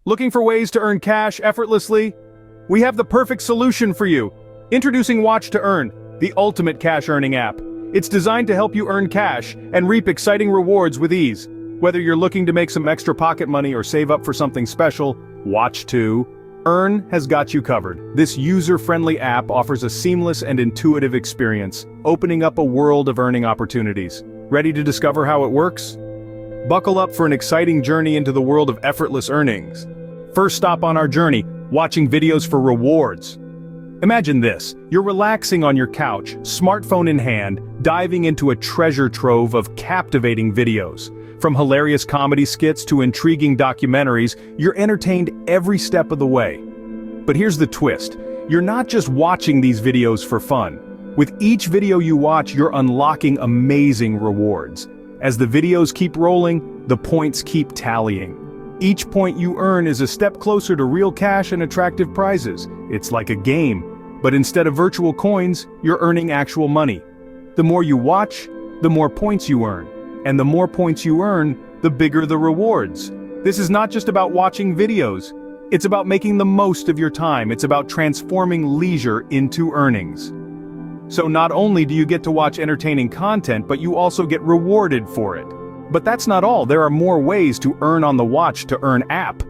Looking for ways to earn cash effortlessly? We have the perfect solution for you. Introducing Watch2Earn, the ultimate cash-earning app. It's designed to help you earn cash and reap exciting rewards with ease. Whether you're looking to make some extra pocket money or save up for something special, Watch2Earn has got you covered. This user-friendly app offers a seamless and intuitive experience, opening up a world of earning opportunities. Ready to discover how it works? Buckle up for an exciting journey into the world of effortless earnings. First stop on our journey, watching videos for rewards. Imagine this, you're relaxing on your couch, smartphone in hand, diving into a treasure trove of captivating videos. From hilarious comedy skits to intriguing documentaries, you're entertained every step of the way. But here's the twist, you're not just watching these videos for fun. With each video you watch, you're unlocking amazing rewards. As the videos keep rolling, the points keep tallying. Each point you earn is a step closer to real cash and attractive prizes. It's like a game, but instead of virtual coins, you're earning actual money. The more you watch, the more points you earn. And the more points you earn, the bigger the rewards. This is not just about watching videos. It's about making the most of your time. It's about transforming leisure into earnings. So not only do you get to watch entertaining content, but you also get rewarded for it. But that's not all, there are more ways to earn on the Watch2Earn app.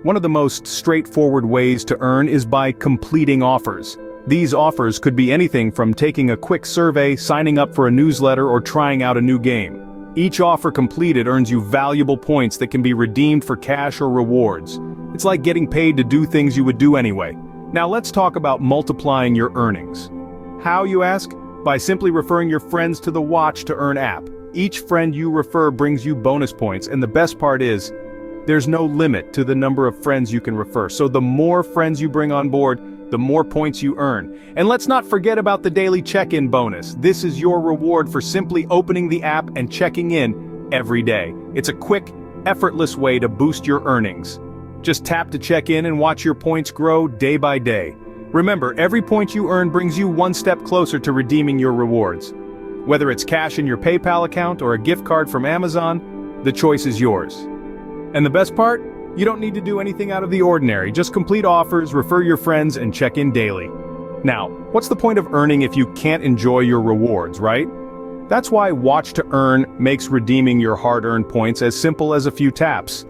One of the most straightforward ways to earn is by completing offers. These offers could be anything from taking a quick survey, signing up for a newsletter, or trying out a new game. Each offer completed earns you valuable points that can be redeemed for cash or rewards. It's like getting paid to do things you would do anyway. Now let's talk about multiplying your earnings. How, you ask? By simply referring your friends to the Watch2Earn app. Each friend you refer brings you bonus points, and the best part is, there's no limit to the number of friends you can refer. So the more friends you bring on board, the more points you earn. And let's not forget about the daily check-in bonus. This is your reward for simply opening the app and checking in every day. It's a quick, effortless way to boost your earnings. Just tap to check in and watch your points grow day by day. Remember, every point you earn brings you one step closer to redeeming your rewards. Whether it's cash in your PayPal account or a gift card from Amazon, the choice is yours. And the best part? You don't need to do anything out of the ordinary. Just complete offers, refer your friends, and check in daily. Now, what's the point of earning if you can't enjoy your rewards, right? That's why Watch2Earn makes redeeming your hard-earned points as simple as a few taps.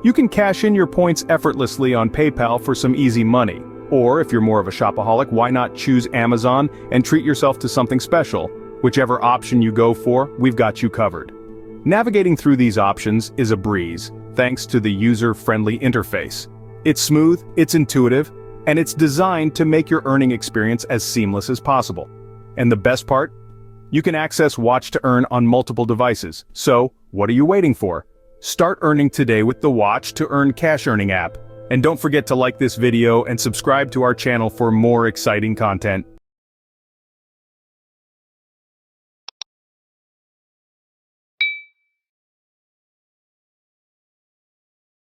You can cash in your points effortlessly on PayPal for some easy money. Or if you're more of a shopaholic, why not choose Amazon and treat yourself to something special? Whichever option you go for, we've got you covered. Navigating through these options is a breeze, thanks to the user-friendly interface. It's smooth, it's intuitive, and it's designed to make your earning experience as seamless as possible. And the best part? You can access Watch2Earn on multiple devices. So, what are you waiting for? Start earning today with the Watch2Earn Cash Earning app. And don't forget to like this video and subscribe to our channel for more exciting content.